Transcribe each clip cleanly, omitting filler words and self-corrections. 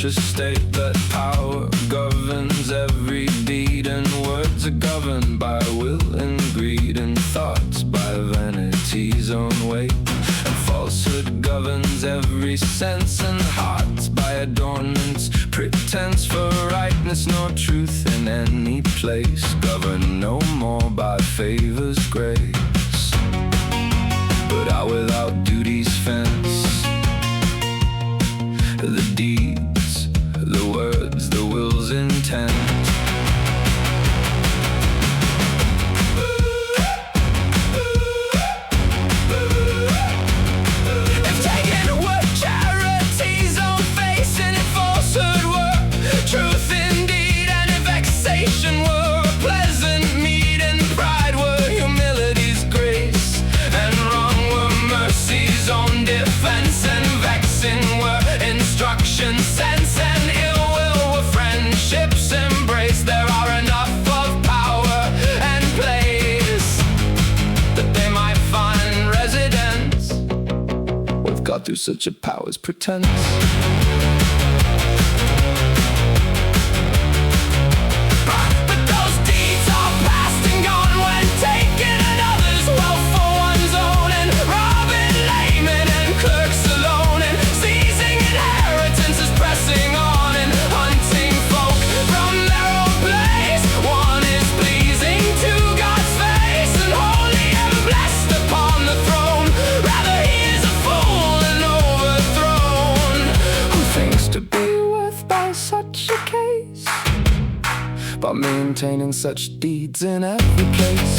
future state that power governs every deed, and words are governed by will and greed, and thoughts by vanity's own weight, and falsehood governs every sense, and hearts by adornments, pretense for rightness, nor truth in any place, governed no more by favor's grace, but out without duty's fence. The deeds, the words, the will's intent. If taken were charity's own face, and if falsehood were truth indeed, and if vexation were a pleasant meed, and pride were humility's grace, and wrong were mercy's own defense, and vexing were instruction, sense, and ill will were friendship's embrace, there are enough of power and place that they might find residence with God through such a power's pretense. But those deeds are past and gone when taking another's wealth for one's own, and robbing laymen and clerks alone, and seizing inheritances, pressing on, and hunting folk from their own place. One is pleasing to God's face, and holy and blessed upon the throne. Rather he is a fool and overthrown, who thinks to be worth by such a case, by maintaining such deeds in every place.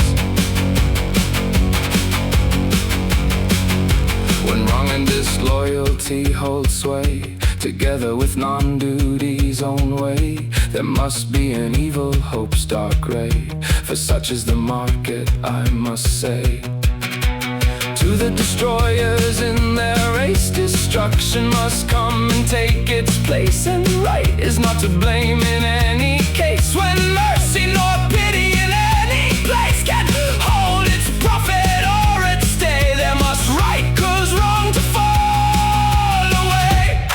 When wrong and disloyalty hold sway, together with non-duty's own way, there must be an evil hope's dark ray, for such is the market, I must say. To the destroyers in their race, destruction must come and take its place, and right is not to blame in any case, when mercy nor pity in any place can hold its profit or its stay. There must right cause wrong to fall away.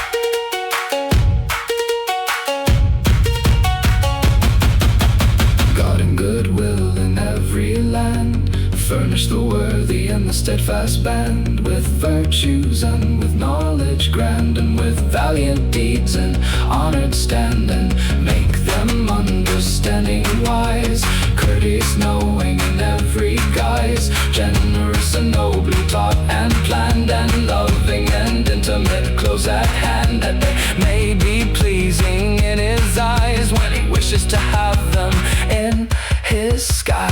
God and goodwill in every land furnish the worthy and the steadfast band, with virtues and with knowledge grand, and with valiant deeds and honored stand, and make them understanding wise, courteous knowing in every guise, generous and nobly taught and planned, and loving and intimate close at hand, that they may be pleasing in his eyes when he wishes to have them in his skies.